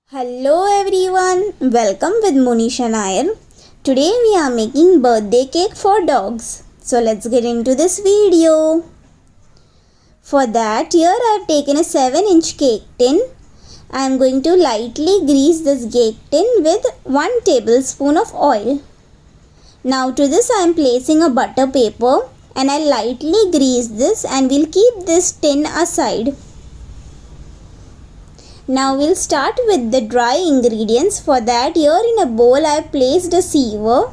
Hello everyone, welcome with Monisha Nair. Today we are making birthday cake for dogs. So let's get into this video. For that, here I have taken a 7-inch cake tin. I am going to lightly grease this cake tin with 1 tablespoon of oil. Now to this I am placing a butter paper and I lightly grease this and we'll keep this tin aside. Now we'll start with the dry ingredients. For that, here in a bowl I have placed a sieve.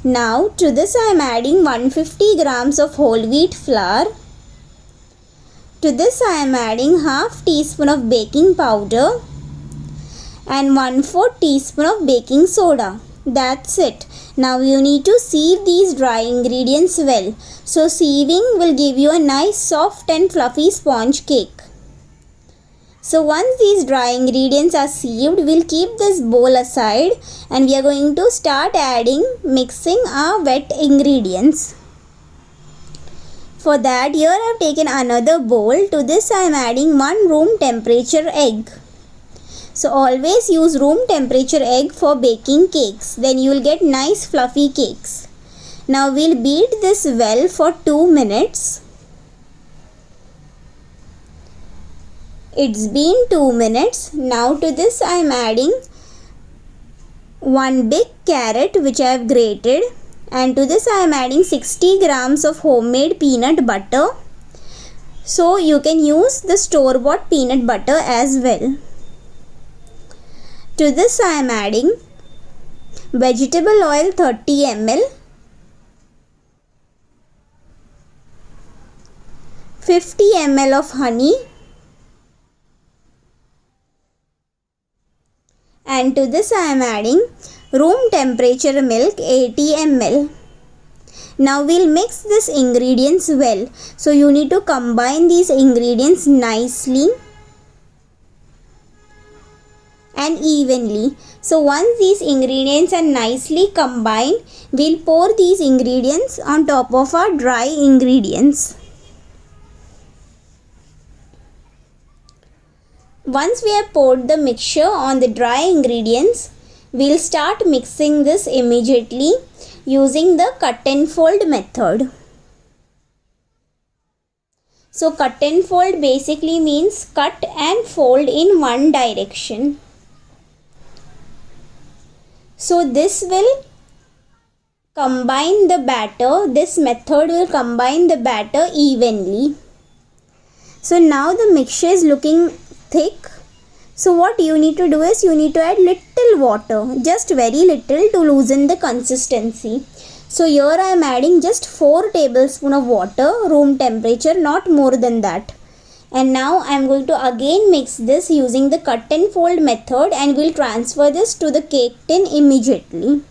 Now to this I am adding 150 grams of whole wheat flour. To this I am adding half teaspoon of baking powder and 1/4 teaspoon of baking soda. That's it. Now you need to sieve these dry ingredients well. So sieving will give you a nice soft and fluffy sponge cake. So once these dry ingredients are sieved, we'll keep this bowl aside and we are going to start mixing our wet ingredients. For that, here I have taken another bowl. To this I am adding 1 room temperature egg. So always use room temperature egg for baking cakes. Then you will get nice fluffy cakes. Now we'll beat this well for 2 minutes. It's been 2 minutes. Now to this I am adding 1 big carrot which I have grated, and to this I am adding 60 grams of homemade peanut butter. So you can use the store-bought peanut butter as well. To this I am adding vegetable oil 30 ml, 50 ml of honey, and to this I am adding room temperature milk 80 ml. Now we'll mix these ingredients well. So you need to combine these ingredients nicely and evenly. So once these ingredients are nicely combined, we'll pour these ingredients on top of our dry ingredients. Once we have poured the mixture on the dry ingredients, we'll start mixing this immediately using the cut and fold method. So cut and fold basically means cut and fold in one direction. So this will combine the batter. This method will combine the batter evenly. So now the mixture is looking thick. So what you need to do is you need to add little water, just very little, to loosen the consistency. So here I am adding just 4 tablespoons of water, room temperature, not more than that. And now I am going to again mix this using the cut and fold method, and we'll transfer this to the cake tin immediately.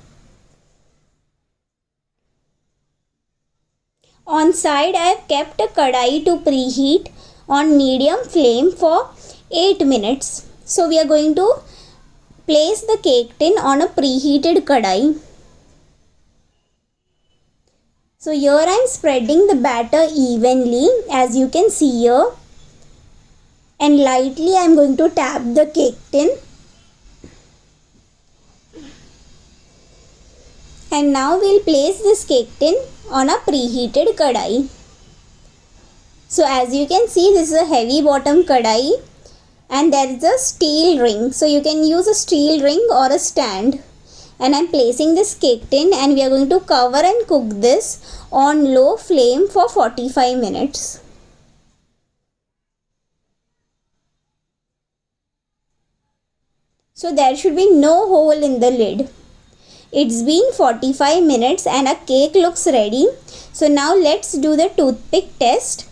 On side I have kept a kadai to preheat on medium flame for 8 minutes. So we are going to place the cake tin on a preheated kadai. So here I am spreading the batter evenly, as you can see here, and lightly I am going to tap the cake tin. And now we'll place this cake tin on a preheated kadai. So as you can see, this is a heavy bottom kadai and there is a steel ring. So you can use a steel ring or a stand. And I am placing this cake tin and we are going to cover and cook this on low flame for 45 minutes. So there should be no hole in the lid. It's been 45 minutes and our cake looks ready. So now let's do the toothpick test.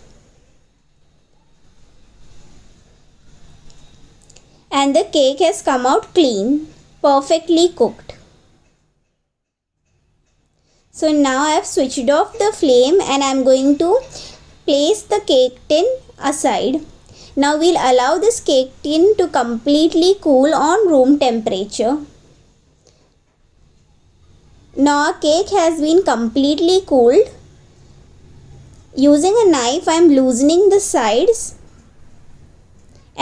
And the cake has come out clean, perfectly cooked. So now I have switched off the flame and I am going to place the cake tin aside. Now we'll allow this cake tin to completely cool on room temperature. Now our cake has been completely cooled. Using a knife I am loosening the sides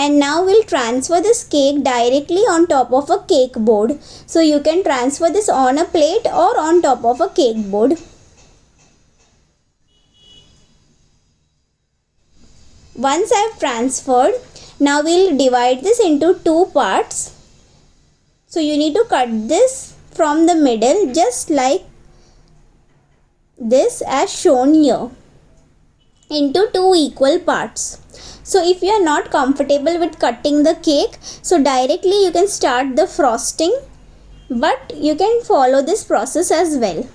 And now we'll transfer this cake directly on top of a cake board. So you can transfer this on a plate or on top of a cake board. Once I've transferred, now we'll divide this into two parts. So you need to cut this from the middle just like this as shown here into two equal parts. So if you are not comfortable with cutting the cake, so directly you can start the frosting, but you can follow this process as well.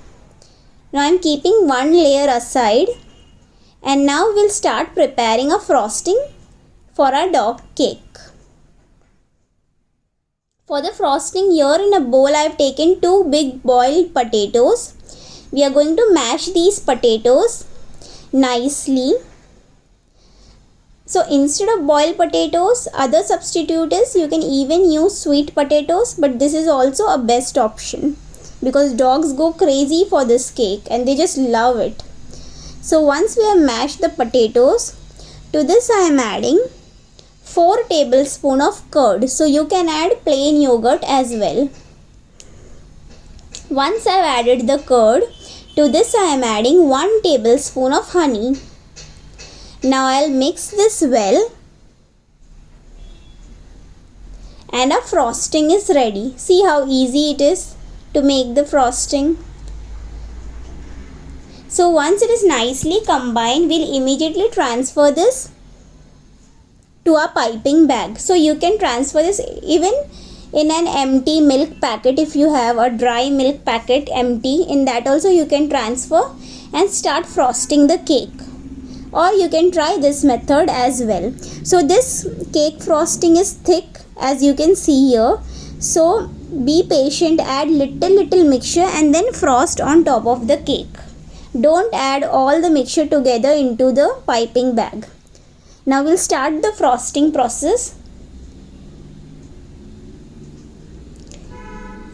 Now I am keeping one layer aside, and now we'll start preparing a frosting for our dog cake. For the frosting, here in a bowl I have taken two big boiled potatoes. We are going to mash these potatoes nicely. So instead of boiled potatoes, other substitute is you can even use sweet potatoes, but this is also a best option because dogs go crazy for this cake and they just love it. So once we have mashed the potatoes, to this I am adding 4 tablespoons of curd. So you can add plain yogurt as well. Once I have added the curd, to this I am adding 1 tablespoon of honey. Now I'll mix this well and our frosting is ready. See how easy it is to make the frosting. So once it is nicely combined, we'll immediately transfer this to a piping bag. So you can transfer this even in an empty milk packet. If you have a dry milk packet empty, in that also you can transfer and start frosting the cake. Or you can try this method as well. So this cake frosting is thick as you can see here. So be patient, add little mixture and then frost on top of the cake. Don't add all the mixture together into the piping bag. Now we'll start the frosting process.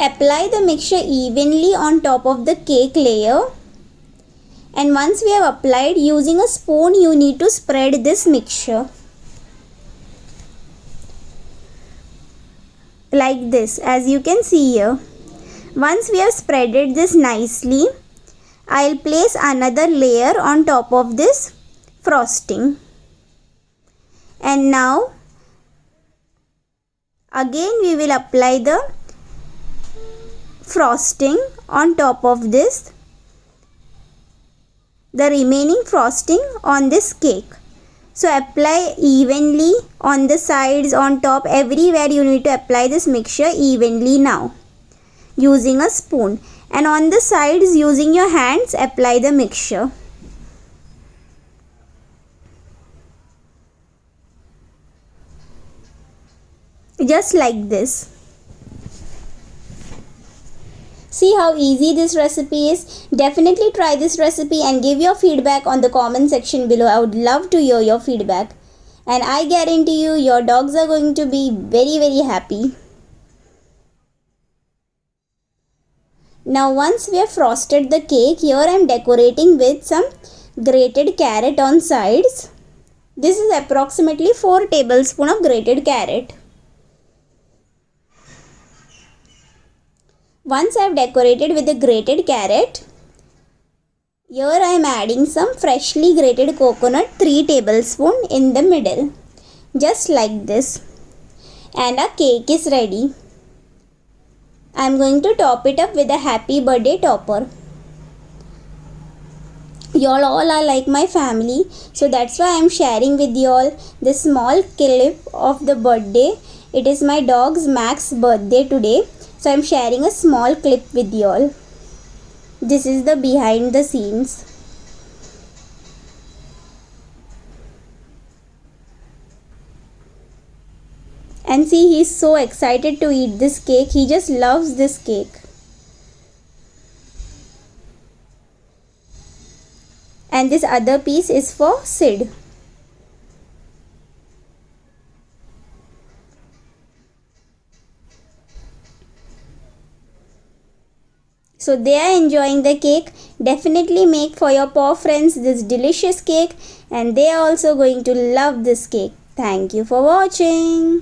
Apply the mixture evenly on top of the cake layer. And once we have applied, using a spoon you need to spread this mixture. Like this, as you can see here. Once we have spreaded this nicely, I'll place another layer on top of this frosting. And now again we will apply the frosting on top of this, the remaining frosting on this cake. So apply evenly on the sides, on top, everywhere you need to apply this mixture evenly now using a spoon, and on the sides using your hands apply the mixture. Just like this. See how easy this recipe is. Definitely try this recipe and give your feedback on the comment section below. I would love to hear your feedback. And I guarantee you, your dogs are going to be very happy. Now once we have frosted the cake, here I am decorating with some grated carrot on sides. This is approximately 4 tablespoons of grated carrot. Once I have decorated with the grated carrot, here I am adding some freshly grated coconut, 3 tablespoons in the middle. Just like this. And our cake is ready. I am going to top it up with a happy birthday topper. Y'all all are like my family, so that's why I am sharing with y'all this small clip of the birthday. It is my dog's Max's birthday today. So I am sharing a small clip with y'all. This is the behind the scenes. And see, he's so excited to eat this cake. He just loves this cake. And this other piece is for Sid. So they are enjoying the cake. Definitely make for your paw friends this delicious cake, and they are also going to love this cake. Thank you for watching.